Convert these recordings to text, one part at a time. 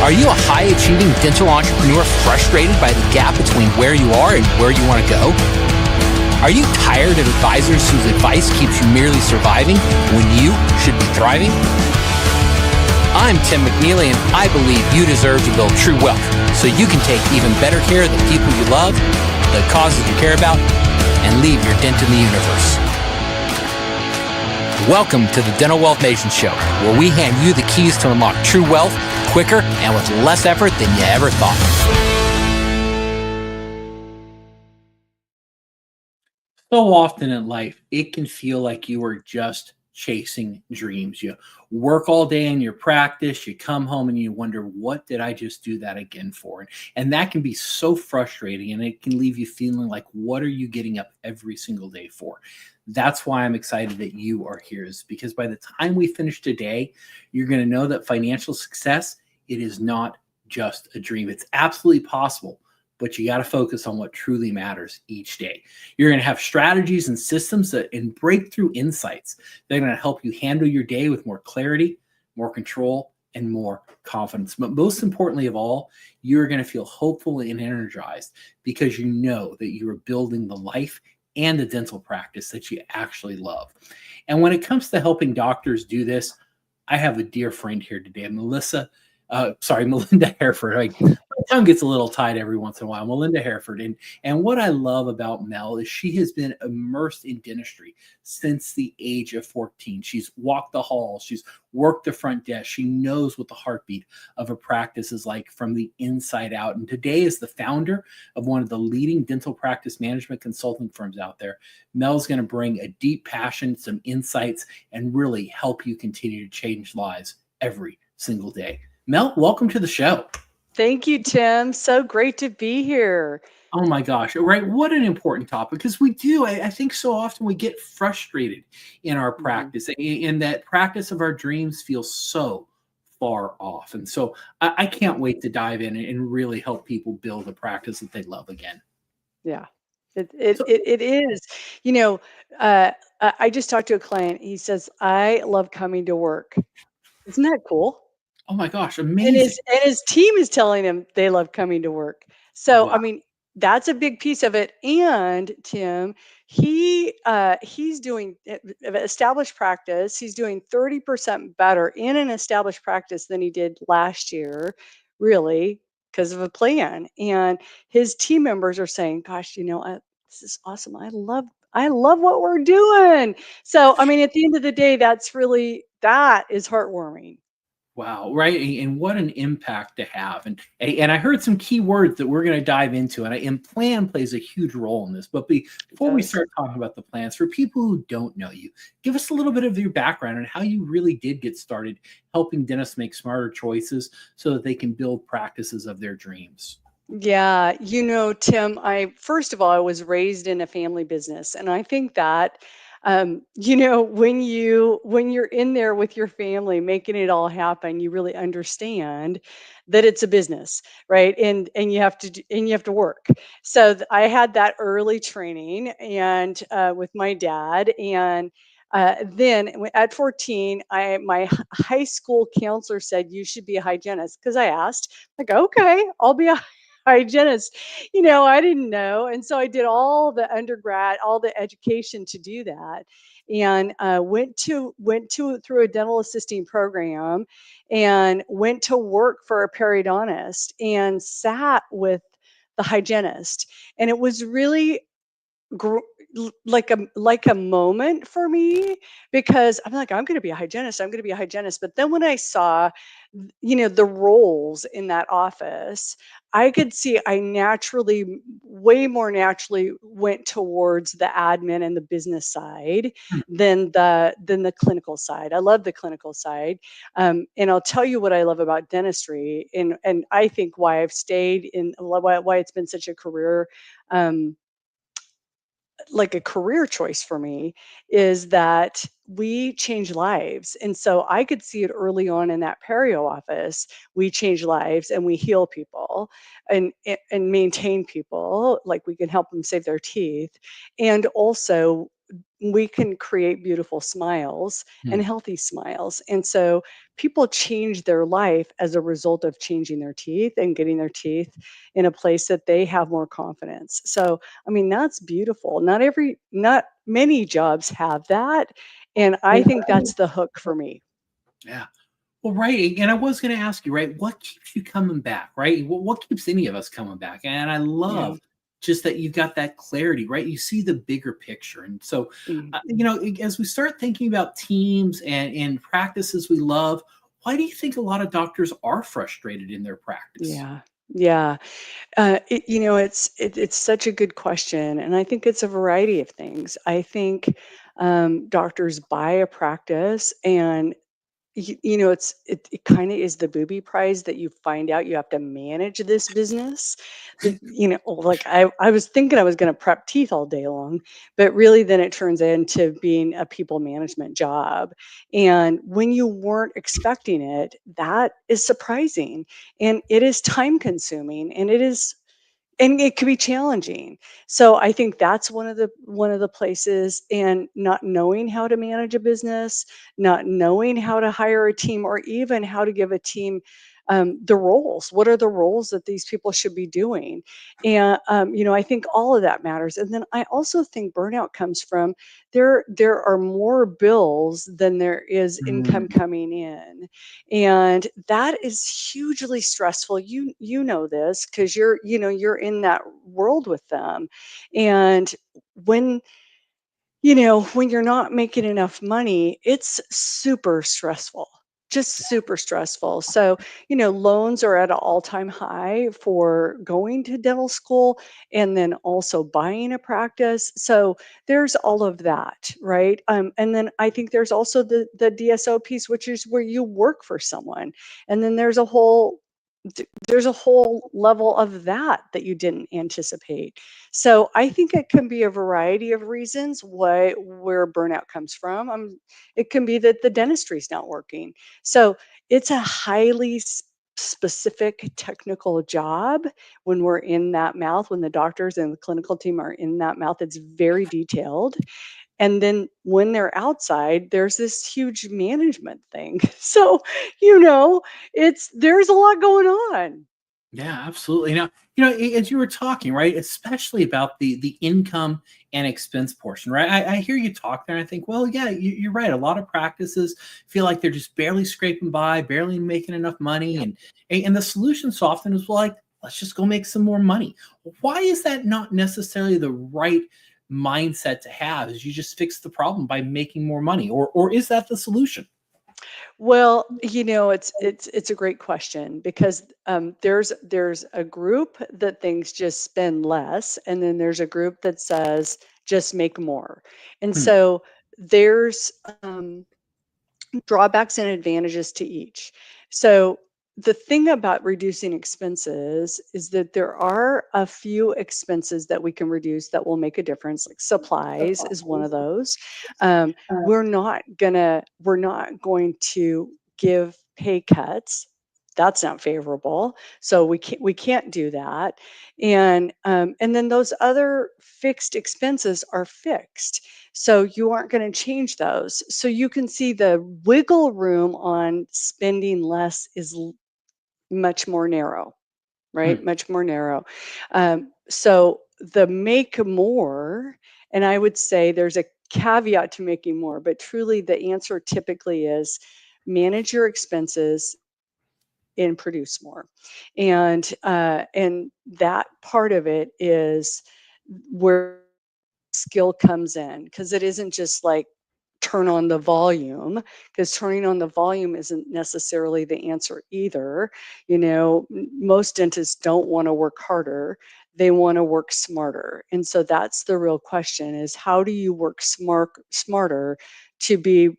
Are you a high-achieving dental entrepreneur frustrated by the gap between where you are and where you want to go? Are you tired of advisors whose advice keeps you merely surviving when you should be thriving? I'm Tim McNeely, and I believe you deserve to build true wealth so you can take even better care of the people you love, the causes you care about, and leave your dent in the universe. Welcome to the Dental Wealth Nation Show, where we hand you the keys to unlock true wealth quicker and with less effort than you ever thought. So often in life, it can feel like you are just chasing dreams. You work all day in your practice, you come home and you wonder, what did I just do that again for? And that can be so frustrating, and it can leave you feeling like, what are you getting up every single day for? That's why I'm excited that you are here, is because by the time we finish today, you're going to know that financial success, it is not just a dream. It's absolutely possible, but you got to focus on what truly matters each day. You're going to have strategies and systems and breakthrough insights that are going to help you handle your day with more clarity, more control, and more confidence. But most importantly of all, you're going to feel hopeful and energized because you know that you are building the life and the dental practice that you actually love. And when it comes to helping doctors do this, I have a dear friend here today, Melinda Heryford. My tongue gets a little tied every once in a while. Melinda Heryford. And what I love about Mel is she has been immersed in dentistry since the age of 14. She's walked the halls. She's worked the front desk. She knows what the heartbeat of a practice is like from the inside out. And today, is the founder of one of the leading dental practice management consulting firms out there. Mel's going to bring a deep passion, some insights, and really help you continue to change lives every single day. Mel, welcome to the show. Thank you, Tim. So great to be here. Oh my gosh, right? What an important topic, because we do. I think so often we get frustrated in our practice, and that practice of our dreams feels so far off. And so I can't wait to dive in and really help people build a practice that they love again. Yeah, it is. You know, I just talked to a client. He says, "I love coming to work." Isn't that cool? Oh my gosh, And amazing. his team is telling him they love coming to work. So, Wow. I mean, that's a big piece of it. And Tim, he's doing established practice. He's doing 30% better in an established practice than he did last year, really, because of a plan. And his team members are saying, "Gosh, this is awesome. I love what we're doing." So, I mean, at the end of the day, that is heartwarming. Wow, right, and what an impact to have, and I heard some key words that we're going to dive into, and plan plays a huge role in this. But It before we does. start talking about the plans, for people who don't know you, give us a little bit of your background and how you really did get started helping dentists make smarter choices so that they can build practices of their dreams. Yeah, Tim, first of all, I was raised in a family business, and I think that when you're in there with your family making it all happen, you really understand that it's a business, right? And you have to work. So I had that early training and with my dad, and then at 14, my high school counselor said you should be a hygienist because I asked, like, okay, I'll be a hygienist. I didn't know. And so I did all the undergrad, all the education to do that. And went to through a dental assisting program and went to work for a periodontist and sat with the hygienist. And it was really gr- like a moment for me because I'm like, I'm going to be a hygienist. I'm going to be a hygienist. But then when I saw, the roles in that office, I could see I way more naturally went towards the admin and the business side than the clinical side. I love the clinical side. And I'll tell you what I love about dentistry, and I think why I've stayed in, why it's been such a career. Um, like a career choice for me is that we change lives. And so I could see it early on in that perio office. We change lives and we heal people and maintain people, like we can help them save their teeth. And also we can create beautiful smiles and Hmm. healthy smiles. And so people change their life as a result of changing their teeth and getting their teeth in a place that they have more confidence. So, I mean, that's beautiful. Not many jobs have that. And I Well, think that's the hook for me. yeah. Well, right. And I was going to ask you, right, what keeps you coming back, right? What keeps any of us coming back? And I Yeah. love just that you've got that clarity, right? You see the bigger picture. And so, Mhm. as we start thinking about teams and practices we love, why do you think a lot of doctors are frustrated in their practice? Yeah. Yeah. It's such a good question, and I think it's a variety of things. I think doctors buy a practice, and it kind of is the booby prize that you find out you have to manage this business. That like I was thinking I was going to prep teeth all day long, but really then it turns into being a people management job. And when you weren't expecting it, that is surprising, and it is time consuming, and it could be challenging. So I think that's one of the places, and not knowing how to manage a business, not knowing how to hire a team, or even how to give a team the roles. What are the roles that these people should be doing? And I think all of that matters. And then I also think burnout comes from there are more bills than there is income Mm, coming in, and that is hugely stressful. You know this because you're in that world with them. And when when you're not making enough money, it's super stressful, just super stressful. So, loans are at an all-time high for going to dental school and then also buying a practice. So there's all of that, right? And then I think there's also the DSO piece, which is where you work for someone. And then there's a whole level of that you didn't anticipate. So I think it can be a variety of reasons where burnout comes from. It can be that the dentistry is not working. So it's a highly specific technical job when we're in that mouth, when the doctors and the clinical team are in that mouth. It's very detailed. And then when they're outside, there's this huge management thing. So, you know, there's a lot going on. yeah, absolutely. Now, as you were talking, right, especially about the income and expense portion, right? I hear you talk there, and I think, well, yeah, you're right. A lot of practices feel like they're just barely scraping by, barely making enough money, Yep. and the solution so often is like, let's just go make some more money. Why is that not necessarily the right mindset to have? Is you just fix the problem by making more money, or is that the solution? Well, it's a great question because there's a group that thinks just spend less, and then there's a group that says just make more. And Hmm. so there's drawbacks and advantages to each. So the thing about reducing expenses is that there are a few expenses that we can reduce that will make a difference. Like supplies is one of those. Um, we're not going to give pay cuts. That's not favorable. So we can't do that. And then those other fixed expenses are fixed, so you aren't going to change those. So you can see the wiggle room on spending less is much more narrow, right? Hmm. Much more narrow. So the make more, and I would say there's a caveat to making more, but truly the answer typically is manage your expenses and produce more. And that part of it is where skill comes in, because it isn't just like turn on the volume, because turning on the volume isn't necessarily the answer either. Most dentists don't want to work harder, they want to work smarter. And so that's the real question, is how do you work smarter to be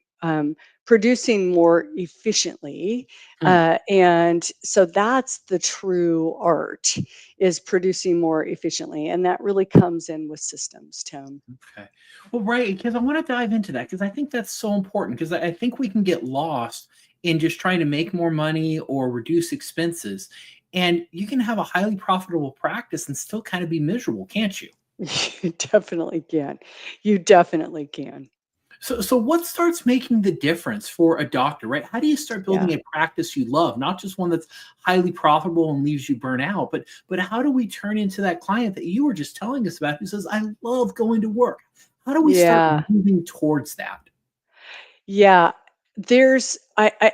producing more efficiently? Hmm. And so that's the true art, is producing more efficiently. And that really comes in with systems, Tim. Okay. Well, right, because I want to dive into that because I think that's so important because I think we can get lost in just trying to make more money or reduce expenses. And you can have a highly profitable practice and still kind of be miserable, can't you? You definitely can. You definitely can. So what starts making the difference for a doctor, right? How do you start Yeah. building a practice you love, not just one that's highly profitable and leaves you burnt out, but how do we turn into that client that you were just telling us about who says, I love going to work? How do we start Yeah. moving towards that? Yeah,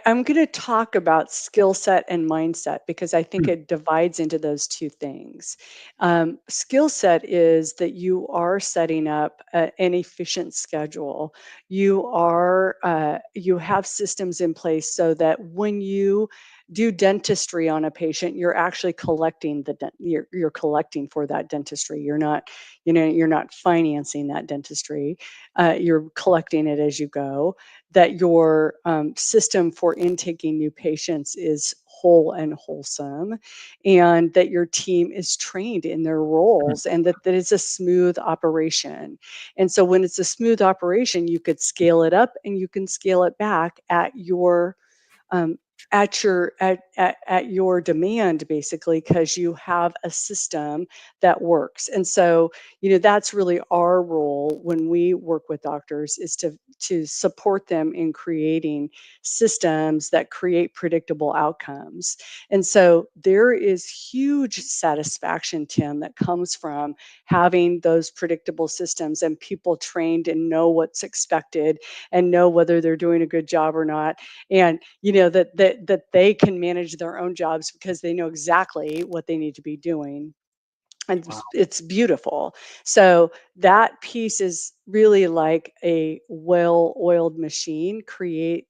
I'm going to talk about skill set and mindset because I think Hmm, it divides into those two things. Skill set is that you are setting up an efficient schedule. You have systems in place so that when you do dentistry on a patient, you're actually collecting you're collecting for that dentistry. You're not, you're not financing that dentistry. You're collecting it as you go, that your system for intaking new patients is whole and wholesome, and that your team is trained in their hmm, roles, and that it's a smooth operation. And so when it's a smooth operation, you could scale it up and you can scale it back um, at your demand, basically, because you have a system that works. And so, that's really our role when we work with doctors, is to support them in creating systems that create predictable outcomes. And so there is huge satisfaction, Tim, that comes from having those predictable systems and people trained and know what's expected and know whether they're doing a good job or not, and that they can manage their own jobs because they know exactly what they need to be doing, and wow. it's beautiful. So that piece is really like a well-oiled machine, create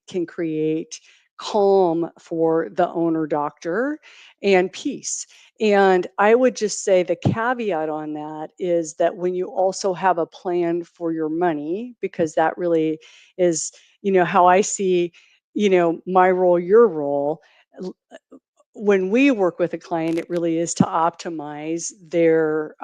calm for the owner doctor and peace. And I would just say the caveat on that is that when you also have a plan for your money, because that really is, how I see, my role, your role, when we work with a client, it really is to optimize their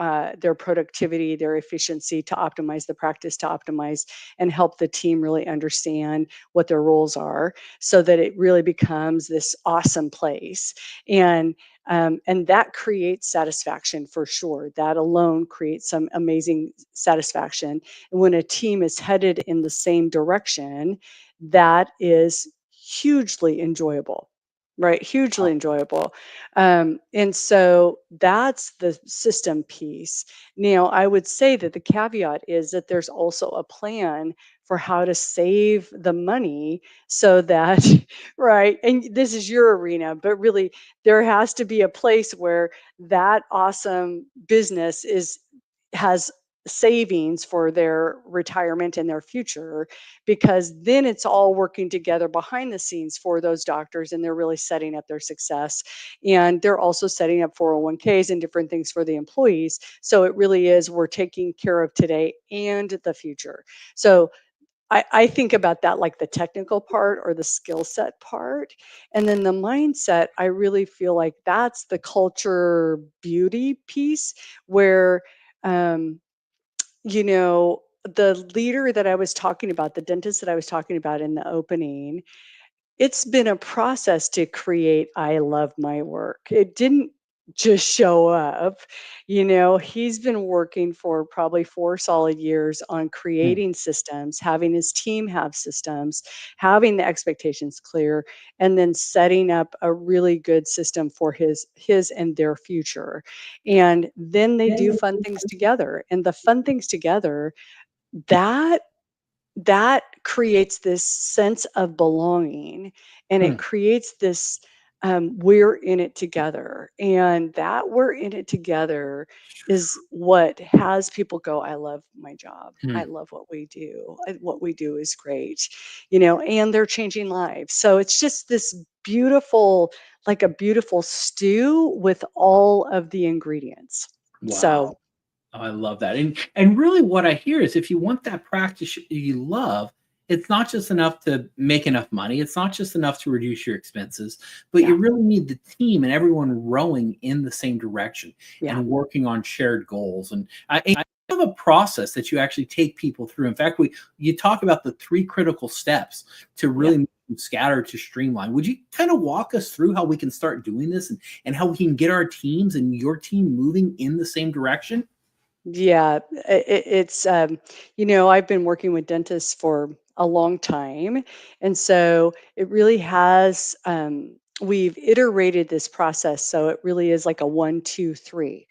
productivity, their efficiency, to optimize the practice, to optimize and help the team really understand what their roles are, so that it really becomes this awesome place. And that creates satisfaction for sure. That alone creates some amazing satisfaction. And when a team is headed in the same direction, that is hugely enjoyable, right? Hugely enjoyable. And so that's the system piece. Now, I would say that the caveat is that there's also a plan for how to save the money so that, right? And this is your arena, but really there has to be a place where that awesome business has savings for their retirement and their future, because then it's all working together behind the scenes for those doctors, and they're really setting up their success, and they're also setting up 401ks and different things for the employees. So it really is, we're taking care of today and the future. So I think about that like the technical part or the skill set part. And then the mindset, I really feel like that's the culture beauty piece, where um, the leader that I was talking about, the dentist that I was talking about in the opening, it's been a process to create I love my work. It didn't just show up. He's been working for probably 4 solid years on Hmm. creating systems, having his team have systems, having the expectations clear, and then setting up a really good system for his and their future. And then they do fun things together. And the fun things together, that that creates this sense of belonging, and it Hmm. creates this we're in it together, and that we're in it together is what has people go, I love my job, I Hmm. love what we do, what we do is great, and they're changing lives. So it's just this beautiful, like a beautiful stew with all of the ingredients. So Wow. Oh, I love that. And really what I hear is if you want that practice you love, it's not just enough to make enough money. It's not just enough to reduce your expenses, but yeah, you really need the team and everyone rowing in the same direction yeah, and working on shared goals. And I have a process that you actually take people through. In fact, you talk about the three critical steps to yeah. really move from scatter to streamline. Would you kind of walk us through how we can start doing this and how we can get our teams and your team moving in the same direction? Yeah, I've been working with dentists for a long time. And so it really has, we've iterated this process. So it really is like a 1, 2, 3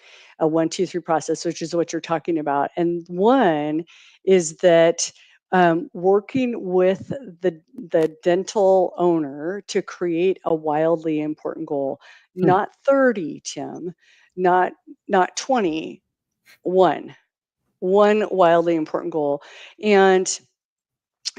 process, which is what you're talking about. And one is that working with the dental owner to create a wildly important goal, Hmm. not 30, Tim, not not 20, one wildly important goal. And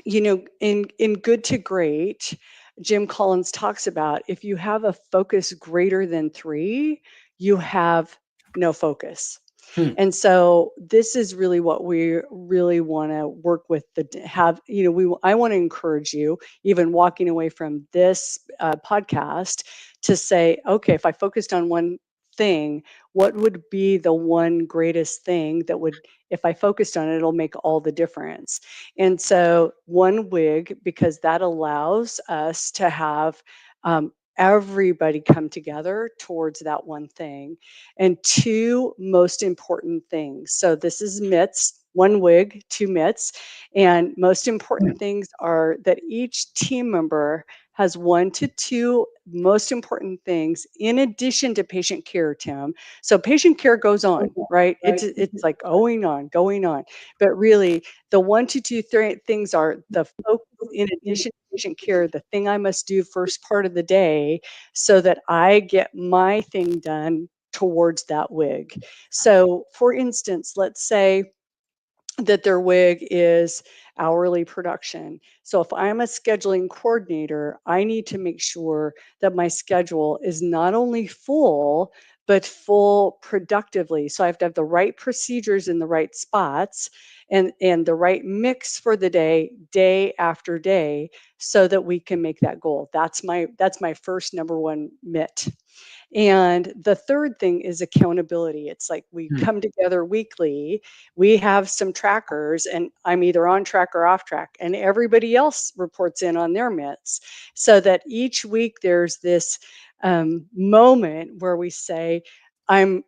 in Good to Great, Jim Collins talks about if you have a focus greater than 3, you have no focus. Hmm. And so this is really what we really want to work with have, I want to encourage you, even walking away from this podcast, to say, okay, if I focused on one thing, what would be the one greatest thing that would, if I focused on it, it'll make all the difference. And so one wig, because that allows us to have everybody come together towards that one thing. And two most important things. So this is mitts, one wig, two mitts. And most important Hmm. things are that each team member has 1 to 2 most important things in addition to patient care, Tim. So patient care goes on, right? It's like going on, going on. But really, the 1 to 2 things are the focus in addition to patient care, the thing I must do first part of the day so that I get my thing done towards that wig. So, for instance, let's say that their wig is hourly production. So if I'm a scheduling coordinator, I need to make sure that my schedule is not only full, but full productively. So I have to have the right procedures in the right spots and the right mix for the day after day, so that we can make that goal. That's my first number one mitt. And the third thing is accountability. It's like we Hmm. come together weekly, we have some trackers, and I'm either on track or off track, and everybody else reports in on their mitts, so that each week there's this moment where we say, I'm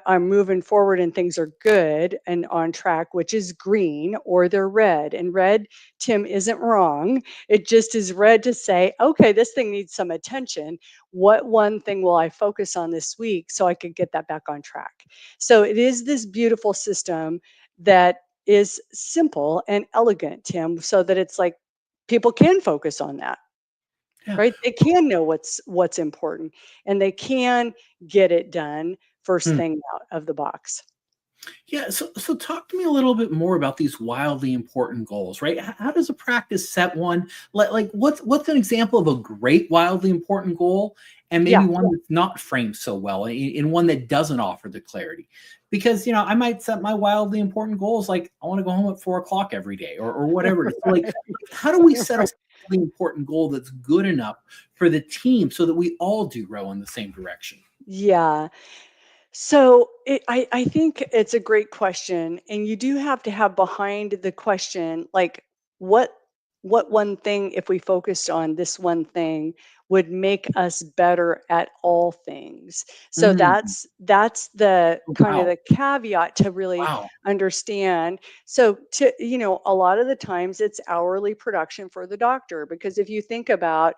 moving forward and things are good and on track, which is green, or they're red. And red, Tim, isn't wrong. It just is red to say, okay, this thing needs some attention. What one thing will I focus on this week so I could get that back on track? So it is this beautiful system that is simple and elegant, Tim, so that it's like people can focus on that, Yeah. right? They can know what's important, and they can get it done first Hmm. thing out of the box. Yeah, so talk to me a little bit more about these wildly important goals, right? How does a practice set one? Like what's an example of a great wildly important goal, and maybe Yeah. one that's not framed so well, in one that doesn't offer the clarity? Because I might set my wildly important goals like I want to go home at 4 o'clock every day, or whatever it is. So like, how do we set a wildly important goal that's good enough for the team so that we all do row in the same direction? Yeah. So I think it's a great question, and you do have to have behind the question, like, what what one thing, if we focused on this one thing, would make us better at all things. So Mm, that's the kind of wow, the caveat to really wow. understand. So a lot of the times it's hourly production for the doctor, because if you think about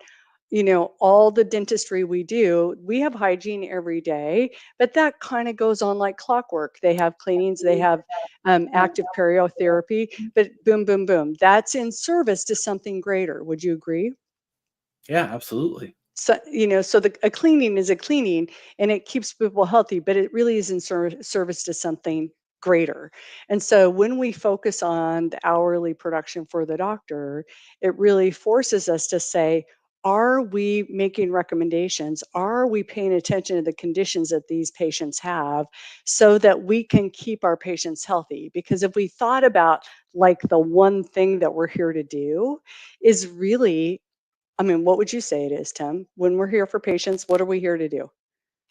all the dentistry we do, we have hygiene every day, but that kind of goes on like clockwork. They have cleanings, they have active periotherapy, but boom, boom, boom. That's in service to something greater. Would you agree? Yeah, absolutely. So so a cleaning is a cleaning, and it keeps people healthy, but it really is in service to something greater. And so when we focus on the hourly production for the doctor, it really forces us to say, are we making recommendations? Are we paying attention to the conditions that these patients have, so that we can keep our patients healthy? Because if we thought about, like, the one thing that we're here to do is really, I mean, what would you say it is, Tim? When we're here for patients, what are we here to do?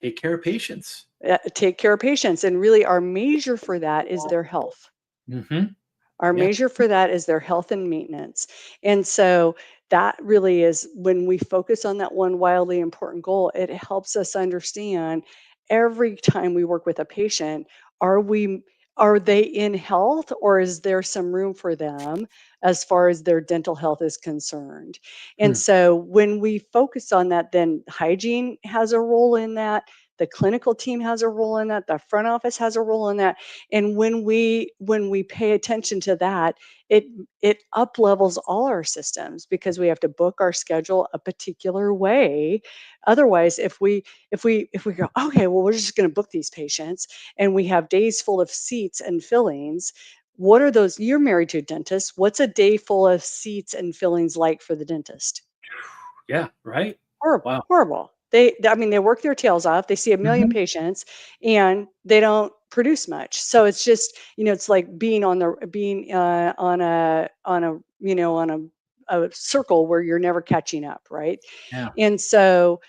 Take care of patients. Take care of patients. And really, our measure for that is their health. Mhm. Our Yeah. measure for that is their health and maintenance. And so that really is when we focus on that one wildly important goal, it helps us understand every time we work with a patient, are we are they in health, or is there some room for them as far as their dental health is concerned? And Hmm. so when we focus on that, then hygiene has a role in that. The clinical team has a role in that. The front office has a role in that. And when we pay attention to that, it it up levels all our systems because we have to book our schedule a particular way. Otherwise, if we go, okay, well, we're just going to book these patients, and we have days full of seats and fillings. What are those? You're married to a dentist. What's a day full of seats and fillings like for the dentist? Yeah. Right. Horrible, Wow. horrible. I mean, they work their tails off. They see a million Mhm. patients, and they don't produce much. So it's just, it's like being on a circle where you're never catching up, right? Yeah. And so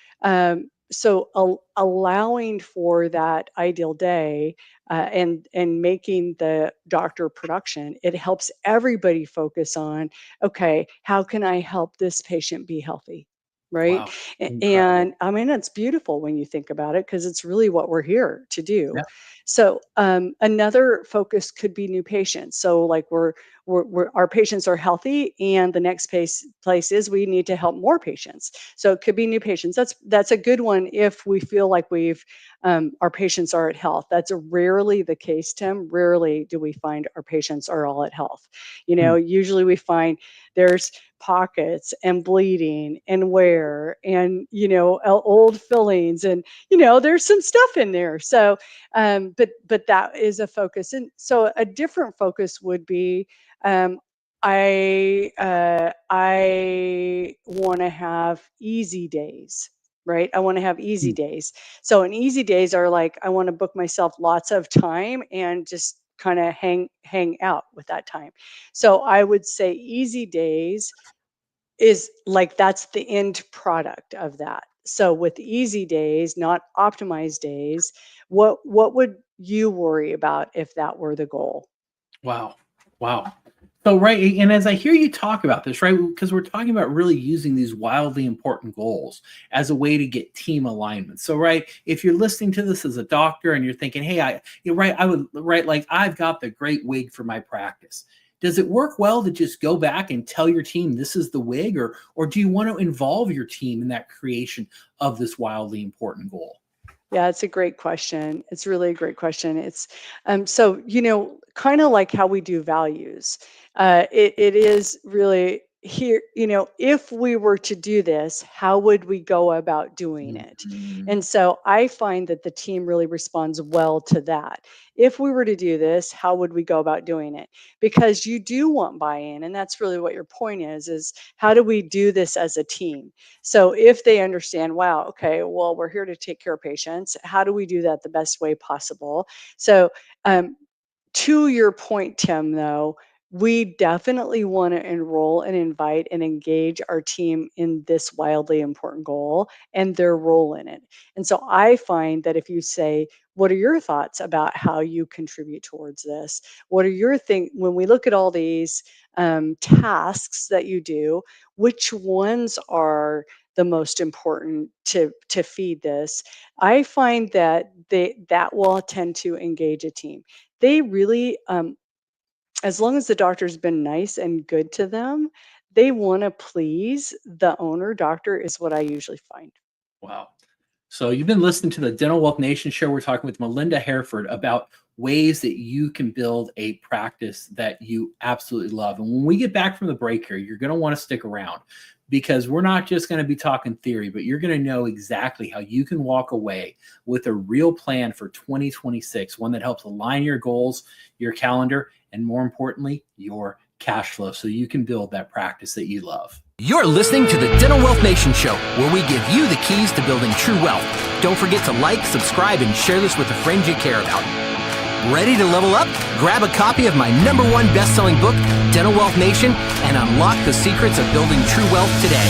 allowing for that ideal day, and making the doctor production, it helps everybody focus on, okay, how can I help this patient be healthy? Right. Wow. And Incredible. I mean, it's beautiful when you think about it because it's really what we're here to do. Yeah. So another focus could be new patients. So like our patients are healthy, and the next place is we need to help more patients. So it could be new patients. That's a good one if we feel like our patients are at health. That's rarely the case, Tim. Rarely do we find our patients are all at health. Hmm. Usually we find there's pockets and bleeding and wear and old fillings, and there's some stuff in there. So but that is a focus. And so a different focus would be, um, I want to have easy days, right? I want to have easy Hmm. days. So, and easy days are like I want to book myself lots of time and just kind of hang out with that time. So, I would say easy days is like that's the end product of that. So, with easy days, not optimized days, what would you worry about if that were the goal? Wow. Wow. So, right. And as I hear you talk about this, right, because we're talking about really using these wildly important goals as a way to get team alignment. So, right, if you're listening to this as a doctor and you're thinking, hey, you're right, I would, right, like I've got the great wig for my practice. Does it work well to just go back and tell your team this is the wig, or do you want to involve your team in that creation of this wildly important goal? Yeah, it's a great question. It's really a great question. It's so kind of like how we do values. It is really here. If we were to do this, how would we go about doing it? Mhm. And so I find that the team really responds well to that. If we were to do this, how would we go about doing it? Because you do want buy-in, and that's really what your point is how do we do this as a team? So if they understand, wow, okay, well, we're here to take care of patients. How do we do that the best way possible? So um, to your point, Tim, though, we definitely want to enroll and invite and engage our team in this wildly important goal and their role in it. And so I find that if you say, what are your thoughts about how you contribute towards this? What are your things when we look at all these tasks that you do? Which ones are the most important to feed this? I find that that will tend to engage a team. They really, as long as the doctor's been nice and good to them, they want to please the owner doctor, is what I usually find. Wow. So you've been listening to the Dental Wealth Nation show. We're talking with Melinda Hereford about ways that you can build a practice that you absolutely love. And when we get back from the break here, you're going to want to stick around because we're not just going to be talking theory, but you're going to know exactly how you can walk away with a real plan for 2026, one that helps align your goals, your calendar, and more importantly, your cash flow so you can build that practice that you love. You're listening to the Dental Wealth Nation show, where we give you the keys to building true wealth. Don't forget to like, subscribe, and share this with the friends you care about. Ready to level up? Grab a copy of my #1 best-selling book, Dental Wealth Nation, and unlock the secrets of building true wealth today.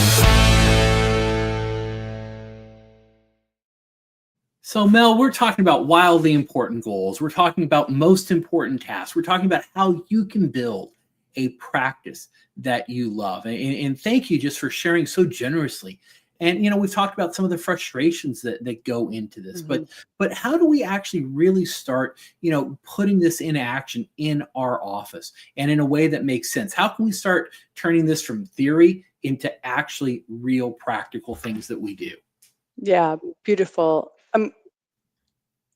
So, Mel, we're talking about wildly important goals. We're talking about most important tasks. We're talking about how you can build a practice that you love. And thank you just for sharing so generously And we've talked about some of the frustrations that go into this, Mhm. but how do we actually really start, putting this in action in our office and in a way that makes sense? How can we start turning this from theory into actually real practical things that we do? Yeah, beautiful.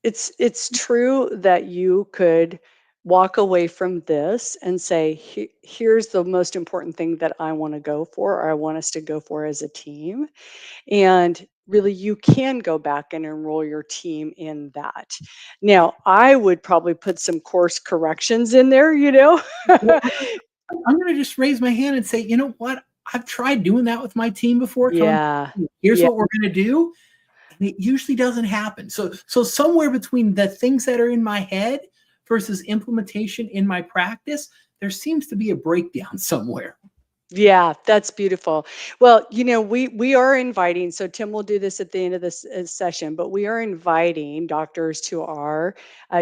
It's true that you could walk away from this and say, Here's the most important thing that I want to go for, or I want us to go for as a team." And really, you can go back and enroll your team in that. Now, I would probably put some course corrections in there, you know? Well, I'm going to just raise my hand and say, you know what? I've tried doing that with my team before. Telling Yeah. them, here's Yeah. what we're going to do, and it usually doesn't happen. So somewhere between the things that are in my head versus implementation in my practice, there seems to be a breakdown somewhere. Yeah, that's beautiful. Well, we are inviting. So Tim will do this at the end of this session, but we are inviting doctors to our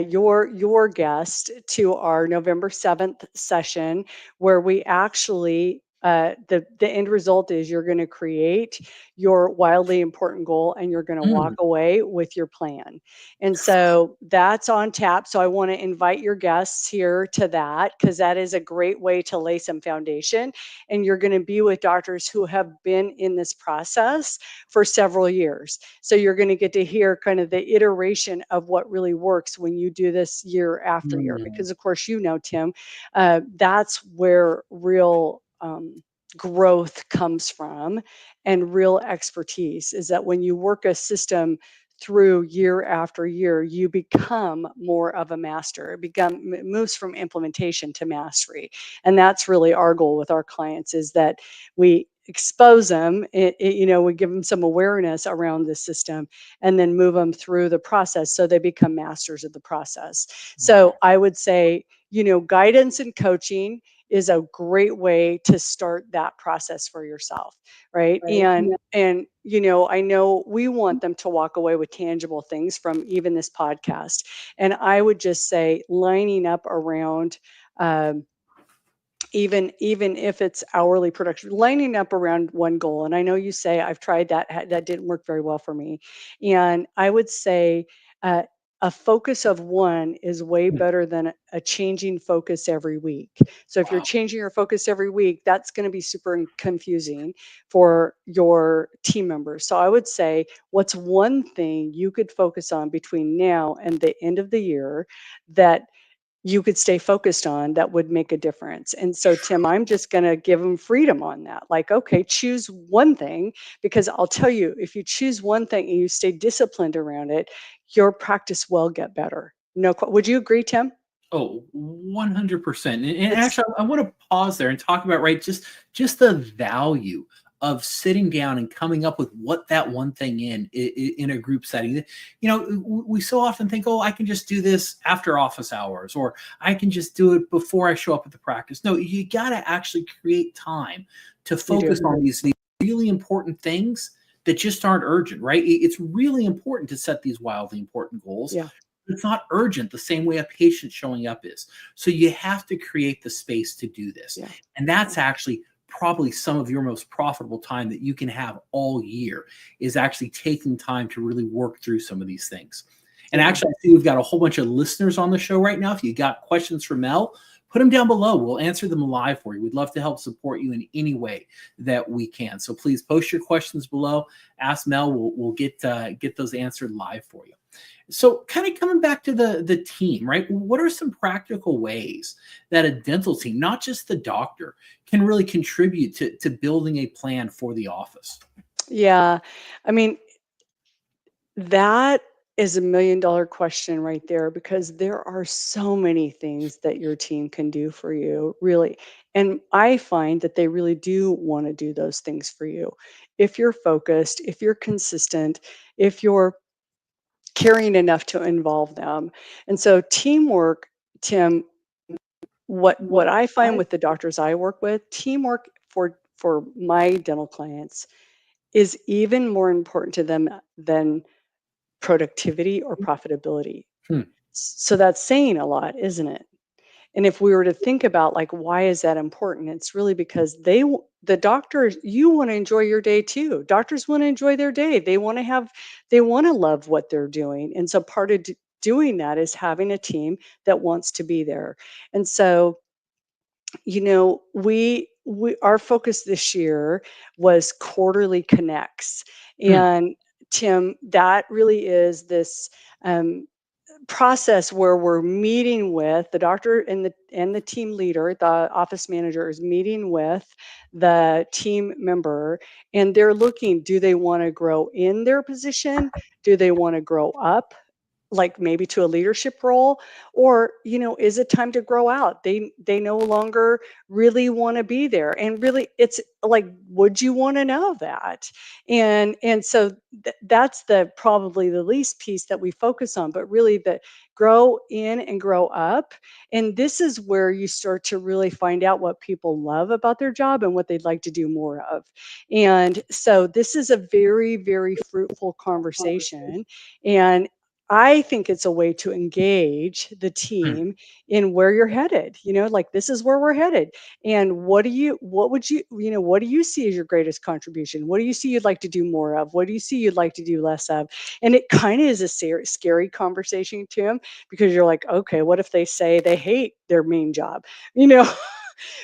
your guest to our November 7th session, where we actually the end result is you're going to create your wildly important goal and you're going to walk Mm, away with your plan. And so that's on tap. So I want to invite your guests here to that, because that is a great way to lay some foundation, and you're going to be with doctors who have been in this process for several years. So you're going to get to hear kind of the iteration of what really works when you do this year after year. mm, Because, of course, Tim, that's where real growth comes from, and real expertise is that when you work a system through year after year, you become more of a master. It moves from implementation to mastery. And that's really our goal with our clients, is that we expose them, we give them some awareness around the system, and then move them through the process so they become masters of the process. So wow. I would say, guidance and coaching is a great way to start that process for yourself, right? Right. And I know we want them to walk away with tangible things from even this podcast. And I would just say, lining up around, um, even if it's hourly production, lining up around one goal. And I know you say, I've tried that, that didn't work very well for me. And I would say, uh, a focus of one is way Mm, better than a changing focus every week. So if you're wow. changing your focus every week, that's going to be super confusing for your team members. So I would say, what's one thing you could focus on between now and the end of the year that you could stay focused on, that would make a difference? And so, Tim, I'm just going to give them freedom on that. Like, okay, choose one thing, because I'll tell you, if you choose one thing and you stay disciplined around it, your practice will get better. No, would you agree, Tim? Oh, 100%. And It's actually, I want to pause there and talk about, right, just the value of sitting down and coming up with what that one thing in a group setting. We so often think, oh, I can just do this after office hours, or I can just do it before I show up at the practice. No, you got to actually create time to you do. focus on these really important things that just aren't urgent, right? It's really important to set these wildly important goals. Yeah. It's not urgent the same way a patient showing up is. So you have to create the space to do this. Yeah. And that's actually probably some of your most profitable time that you can have all year, is actually taking time to really work through some of these things. And Yeah. actually, I see we've got a whole bunch of listeners on the show right now. If you got questions for Mel, put them down below. We'll answer them live for you. We'd love to help support you in any way that we can. So please post your questions below. Ask Mel. We'll get those answered live for you. So kind of coming back to the team, right? What are some practical ways that a dental team, not just the doctor, can really contribute to building a plan for the office? Yeah. I mean, that is $1 million question right there, because there are so many things that your team can do for you, really. And I find that they really do want to do those things for you. If you're focused, if you're consistent, if you're caring enough to involve them. And so teamwork, Tim, what I find with the doctors I work with, teamwork for my dental clients is even more important to them than productivity or profitability. Hmm. So that's saying a lot, isn't it? And if we were to think about like why is that important, it's really because the doctors, you want to enjoy your day too. Doctors want to enjoy their day. They want to love what they're doing. And so part of doing that is having a team that wants to be there. And so, we our focus this year was quarterly connects. Hmm. And Tim, that really is this um, process where we're meeting with the doctor and the team leader. The office manager is meeting with the team member, and they're looking, do they want to grow in their position? Do they want to grow up, like maybe to a leadership role? Or is it time to grow out? They no longer really want to be there. And really, it's like, would you want to know that? And so that's the probably the least piece that we focus on, but really the grow in and grow up. And this is where you start to really find out what people love about their job and what they'd like to do more of. And so this is a very, very fruitful conversation. And I think it's a way to engage the Hmm. team in where you're headed. Like, this is where we're headed. And what do you see as your greatest contribution? What do you see you'd like to do more of? What do you see you'd like to do less of? And it kind of is a scary conversation, Tim, because you're like, okay, what if they say they hate their main job? You know,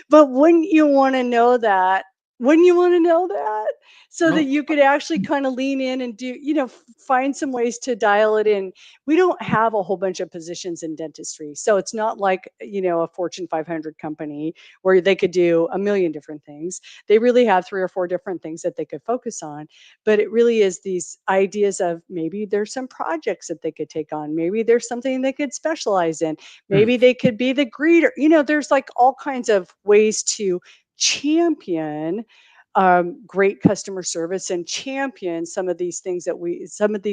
but wouldn't you want to know that? Wouldn't you want to know that? So that No. you could actually kind of lean in and find some ways to dial it in. We don't have a whole bunch of positions in dentistry. So it's not like, a Fortune 500 company where they could do a million different things. They really have three or four different things that they could focus on. But it really is these ideas of maybe there's some projects that they could take on. Maybe there's something they could specialize in. Hmm. Maybe they could be the greeter. There's like all kinds of ways to champion great customer service and champion some of these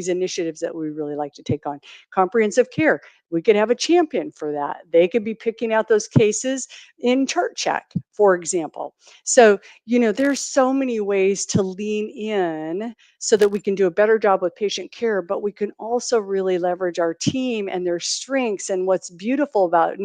initiatives that we really like to take on. Comprehensive care, we could have a champion for that. They could be picking out those cases in chart check, for example. So, there's so many ways to lean in so that we can do a better job with patient care, but we can also really leverage our team and their strengths and what's beautiful about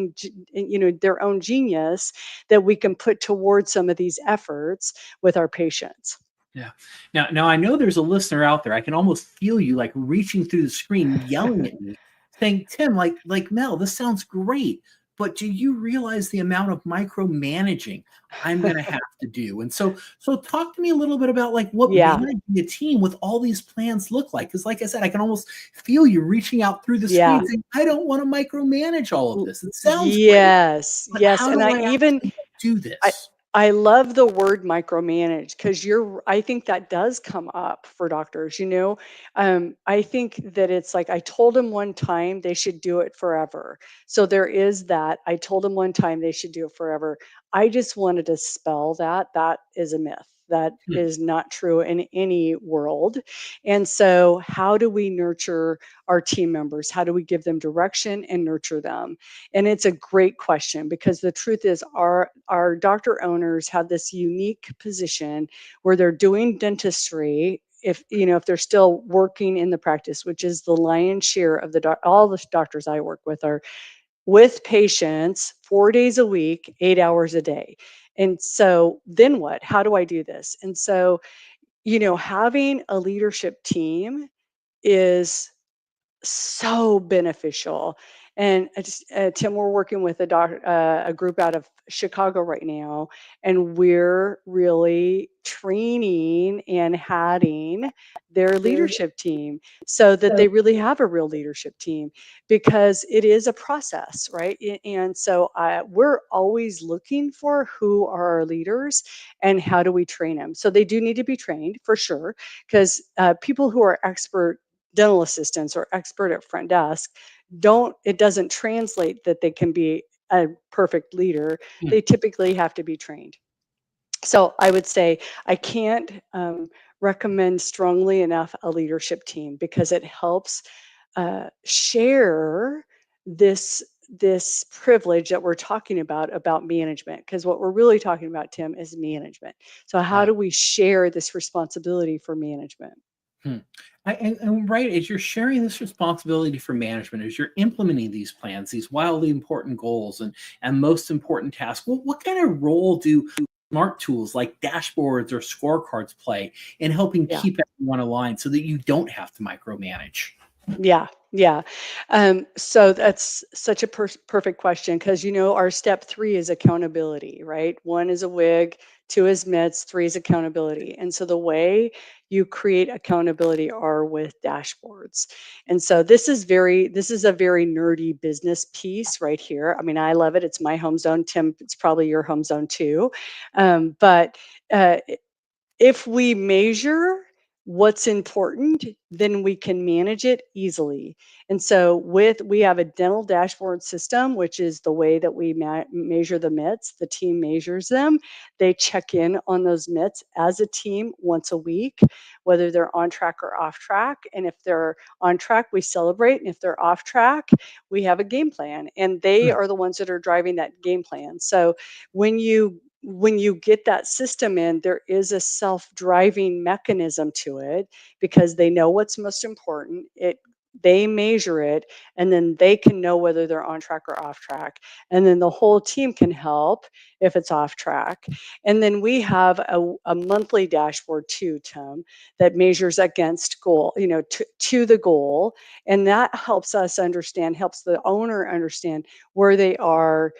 their own genius that we can put towards some of these efforts with our patients. Yeah. Now I know there's a listener out there. I can almost feel you like reaching through the screen, yelling at me, saying, "Tim, like Mel, this sounds great, but do you realize the amount of micromanaging I'm going to have to do?" And so talk to me a little bit about like what Yeah. managing a team with all these plans look like. Because like I said, I can almost feel you reaching out through the Yeah. screen, saying, "I don't want to micromanage all of this. It sounds great, Yes. but Yes. how And do I actually do I this?" I love the word micromanage because I think that does come up for doctors. I think that it's like I told them one time they should do it forever. So there is that. I told them one time they should do it forever. I just wanted to spell that is a myth. That Hmm. is not true in any world. And so, how do we nurture our team members? How do we give them direction and nurture them? And it's a great question because the truth is our doctor owners have this unique position where they're doing dentistry if they're still working in the practice, which is the lion's share of all the doctors I work with are with patients 4 days a week, 8 hours a day. And so then what? How do I do this? And so, having a leadership team is so beneficial. And Tim, we're working with a group out of Chicago right now, and we're really training and having their leadership team so that they really have a real leadership team because it is a process, right? And so we're always looking for who are our leaders and how do we train them. So they do need to be trained for sure because people who are expert dental assistants or expert at front desk it doesn't translate that they can be a perfect leader. Hmm. They typically have to be trained. So I would say I can't recommend strongly enough a leadership team because it helps share this privilege that we're talking about management, because what we're really talking about, Tim, is management. So how Yeah. do we share this responsibility for management? Hmm. And right as you're sharing this responsibility for management, as you're implementing these plans, these wildly important goals, and most important tasks, what kind of role do smart tools like dashboards or scorecards play in helping Yeah. keep everyone aligned so that you don't have to micromanage? Yeah, yeah. So that's such a perfect question because our step three is accountability, right? One is a wig, two is mitts, three is accountability. And so the way you create accountability are with dashboards. And so this is a very nerdy business piece right here. I mean, I love it. It's my home zone. Tim, it's probably your home zone too. But uh, if we measure what's important, then we can manage it easily. And so we have a dental dashboard system, which is the way that we measure the mitts. The team measures them. They check in on those mitts as a team once a week, whether they're on track or off track. And if they're on track, we celebrate. And if they're off track, we have a game plan. And they are the ones that are driving that game plan. So when you get that system in, there is a self-driving mechanism to it because they know what's most important. They measure it, and then they can know whether they're on track or off track. And then the whole team can help if it's off track. And then we have a monthly dashboard too, Tim, that measures against goal, to the goal. And that helps us understand, helps the owner understand where they are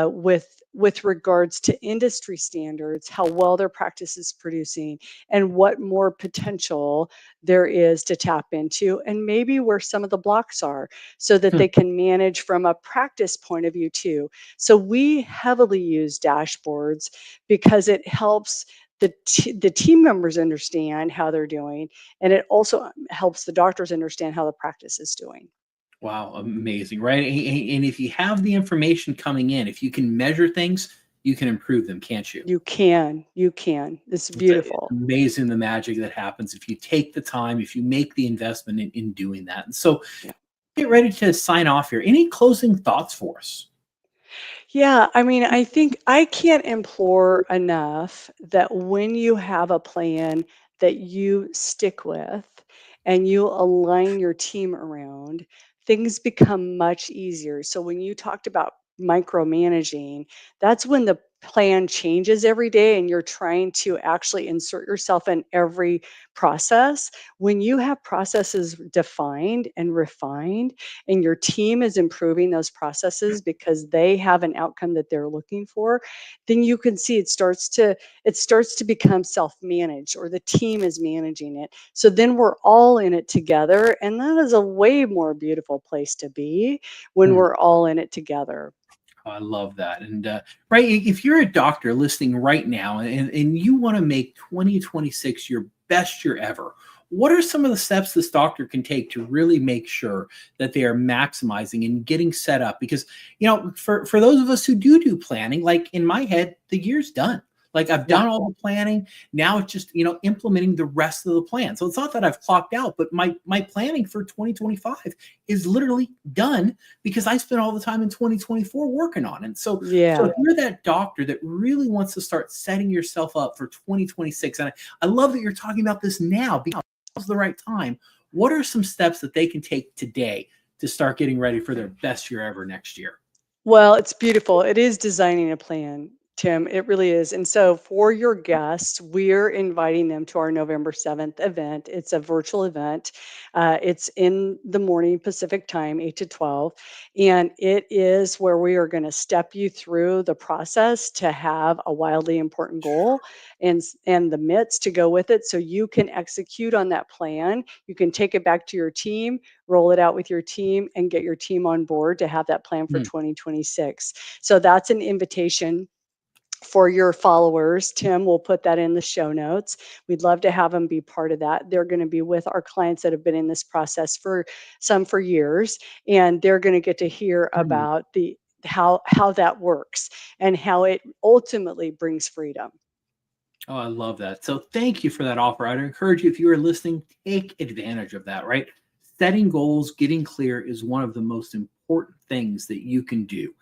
with regards to industry standards, how well their practice is producing, and what more potential there is to tap into, and maybe where some of the blocks are, so that they can manage from a practice point of view too. So we heavily use dashboards because it helps the team members understand how they're doing, and it also helps the doctors understand how the practice is doing. Wow, amazing, right? And if you have the information coming in, if you can measure things, you can improve them, can't you? You can. It's It's beautiful. amazing the magic that happens if you take the time, if you make the investment in doing that. And so Yeah. get ready to sign off here. Any closing thoughts for us? Yeah, I mean, I think I can't implore enough that when you have a plan that you stick with and you align your team around, things become much easier. So when you talked about micromanaging, that's when the plan changes every day and you're trying to actually insert yourself in every process. When you have processes defined and refined, and your team is improving those processes because they have an outcome that they're looking for, then you can see it starts to become self-managed, or the team is managing it. So then we're all in it together, and that is a way more beautiful place to be when Hmm. we're all in it together. Oh, I love that. And right, if you're a doctor listening right now and you want to make 2026 your best year ever, what are some of the steps this doctor can take to really make sure that they are maximizing and getting set up? Because, for those of us who do planning, like in my head, the year's done. Like I've Yeah. done all the planning. Now it's just, implementing the rest of the plan. So it's not that I've clocked out, but my planning for 2025 is literally done because I spent all the time in 2024 working on it. So Yeah. if you're that doctor that really wants to start setting yourself up for 2026, and I love that you're talking about this now because it's the right time. What are some steps that they can take today to start getting ready for their best year ever next year? Well, it's beautiful. It is designing a plan, Tim. It really is. And so for your guests, we're inviting them to our November 7th event. It's a virtual event. It's in the morning Pacific time, 8 to 12. And it is where we are going to step you through the process to have a wildly important goal, and the mitts to go with it so you can execute on that plan. You can take it back to your team, roll it out with your team, and get your team on board to have that plan for Hmm. 2026. So that's an invitation for your followers. Tim will put that in the show notes. We'd love to have them be part of that. They're going to be with our clients that have been in this process for years, and they're going to get to hear Hmm. about the how that works and how it ultimately brings freedom. Oh, I love that. So thank you for that offer. I'd encourage you, if you are listening, take advantage of that, right? Setting goals, getting clear is one of the most important things that you can do.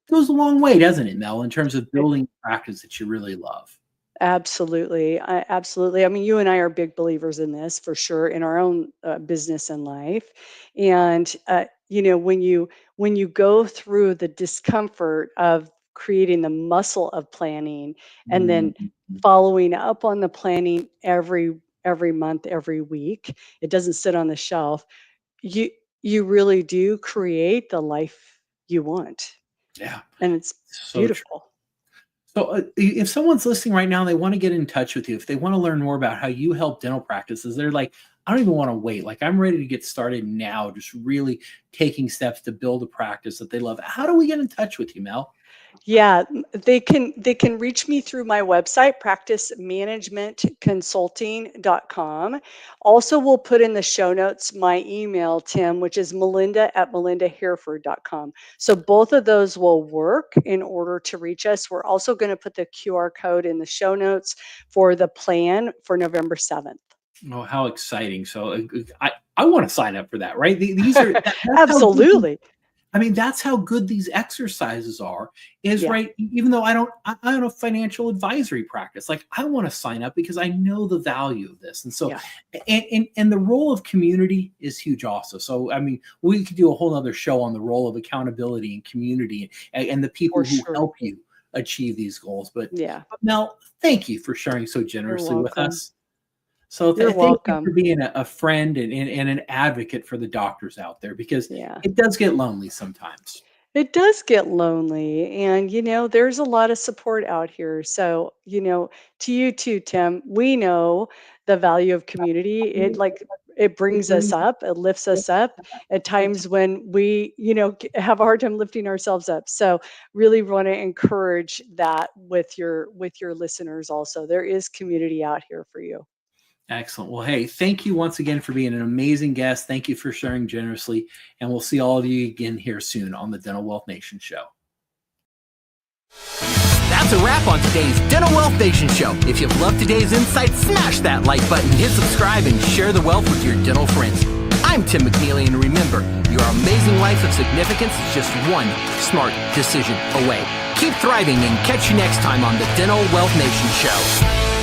It goes a long way, doesn't it, Mel, in terms of building a practice that you really love? Absolutely. Absolutely. I mean, you and I are big believers in this for sure in our own business and life. And when you go through the discomfort of creating the muscle of planning and then Mhm. following up on the planning every month, every week, it doesn't sit on the shelf. You you really do create the life you want, Yeah, and it's so true. beautiful. So, if someone's listening right now, and they want to get in touch with you, if they want to learn more about how you help dental practices, they're like, I don't even want to wait. Like, I'm ready to get started now, just really taking steps to build a practice that they love. How do we get in touch with you, Mel? Yeah, they can reach me through my website, practicemanagementconsulting.com. Also, we'll put in the show notes my email, Tim, which is melinda@melindahereford.com. So both of those will work in order to reach us. We're also going to put the QR code in the show notes for the plan for November 7th. Oh, how exciting! So, I want to sign up for that. Right? These are that's how good. Absolutely. I mean, that's how good these exercises are, is Yeah, right. Even though I don't have financial advisory practice, like I want to sign up because I know the value of this. And so, yeah, and the role of community is huge also. So, I mean, we could do a whole other show on the role of accountability and community and the for people who sure. help you achieve these goals. Yeah, But Mel, thank you for sharing so you're generously with welcome. us. So You're thank you for welcome. being a friend and an advocate for the doctors out there because Yeah. it does get lonely sometimes. It does get lonely, and there's a lot of support out here. So, to you too, Tim, we know the value of community. It brings us up, it lifts us up at times when we, have a hard time lifting ourselves up. So, really want to encourage that with your listeners also. There is community out here for you. Excellent. Well, hey, thank you once again for being an amazing guest. Thank you for sharing generously. And we'll see all of you again here soon on the Dental Wealth Nation show. That's a wrap on today's Dental Wealth Nation show. If you've loved today's insight, smash that like button, hit subscribe, and share the wealth with your dental friends. I'm Tim McNeely, and remember, your amazing life of significance is just one smart decision away. Keep thriving, and catch you next time on the Dental Wealth Nation show.